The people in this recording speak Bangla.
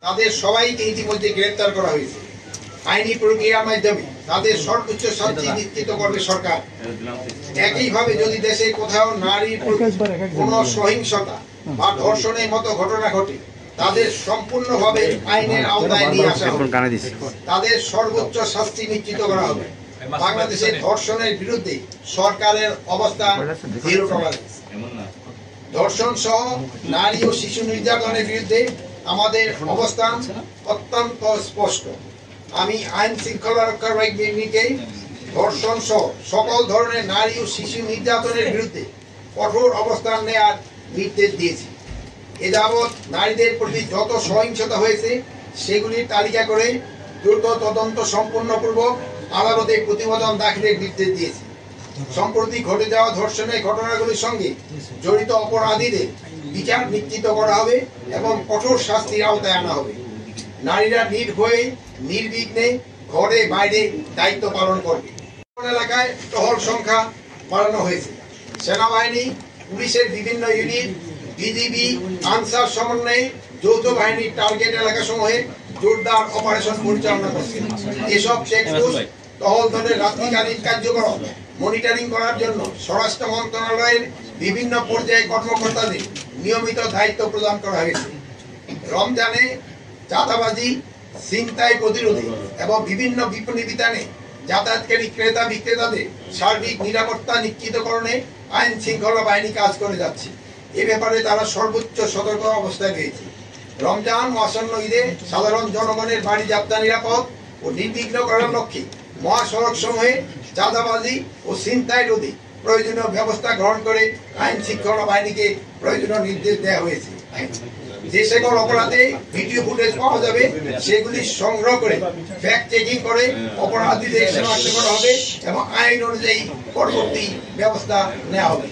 তাদের সবাইকে ইতিমধ্যে গ্রেফতার করা হয়েছে। আইনি প্রক্রিয়ার মাধ্যমে তাদের সর্বোচ্চ শাস্তি নিশ্চিত করবে সরকার। একইভাবে যদি দেশে কোথাও নারীর কোনো সহিংসতা বা ধর্ষণের মতো ঘটনা ঘটে, তাদের সম্পূর্ণভাবে আইনের আওতায় নিয়ে আসা হবে, তাদের সর্বোচ্চ শাস্তি নিশ্চিত করা হবে। বাংলাদেশের ধর্ষণের বিরুদ্ধে সরকারের অবস্থান জিরো টলারেন্স। ধর্ষণ সহ নারী ও শিশু নির্যাতনের বিরুদ্ধে আমাদের অবস্থান অত্যন্ত স্পষ্ট। আমি আইন শৃঙ্খলা রক্ষা বাহিনীকে ধর্ষণ সহ সকল ধরনের নারী ও শিশু নির্যাতনের বিরুদ্ধে কঠোর অবস্থান নেওয়ার নির্দেশ দিয়েছি। এ যাবৎ নারীদের প্রতি যত সহিংসতা হয়েছে সেগুলির তালিকা করে দ্রুত তদন্ত সম্পূর্ণপূর্বক আদালতে প্রতিবেদন দাখিলের নির্দেশ দিয়েছি। সম্প্রতি ঘটে যাওয়া ধর্ষণের ঘটনাগুলির সঙ্গে জড়িত অপরাধীদের বিচার নিশ্চিত করা হবে এবং কঠোর শাস্তির আওতায় আনা হবে। নারীরা নির্ভয়ে নির্বিঘ্নে ঘরে বাইরে দায়িত্ব পালন করবে। এলাকায় টহল সংখ্যা বাড়ানো হয়েছে। সেনাবাহিনী, পুলিশের বিভিন্ন ইউনিট, বিজিবি, আনসার সমন্বয়ে যৌথ বাহিনীর টার্গেট এলাকাসমূহে জোরদার অপারেশন পরিচালনা করছে। এসব চেকপোস্ট টহল দলের রাত্রিকালীন কার্যক্রম মনিটরিং করার জন্য স্বরাষ্ট্র মন্ত্রণালয়ের বিভিন্ন পর্যায়ে কর্মকর্তাদের নিয়মিত দায়িত্ব প্রদান করা হয়েছে। রমজানে চাঁদাবাজি, ছিনতাই প্রতিরোধে এবং বিভিন্ন বিপণী বিতানে যাতায়াতকারী ক্রেতা বিক্রেতাদের সার্বিক নিরাপত্তা নিশ্চিতকরণে আইন শৃঙ্খলা বাহিনী কাজ করে যাচ্ছে। এ ব্যাপারে তারা সর্বোচ্চ সতর্ক অবস্থায় রয়েছে। রমজান ও আসন্ন ঈদে সাধারণ জনগণের বাড়ি যাত্রা নিরাপদ ও নির্বিঘ্ন করার লক্ষ্যে মহাসড়ক সমূহে চাঁদাবাজি ও ছিনতাই রোধে প্রয়োজনীয় ব্যবস্থা গ্রহণ করে আইন শৃঙ্খলা বাহিনীকে প্রয়োজনীয় নির্দেশ দেওয়া হয়েছে। যে সকল অপরাধে ভিডিও ফুটেজ পাওয়া যাবে সেগুলি সংগ্রহ করে ফ্যাক্ট চেকিং করে অপরাধীদের শনাক্ত করা হবে এবং আইন অনুযায়ী পরবর্তী ব্যবস্থা নেওয়া হবে।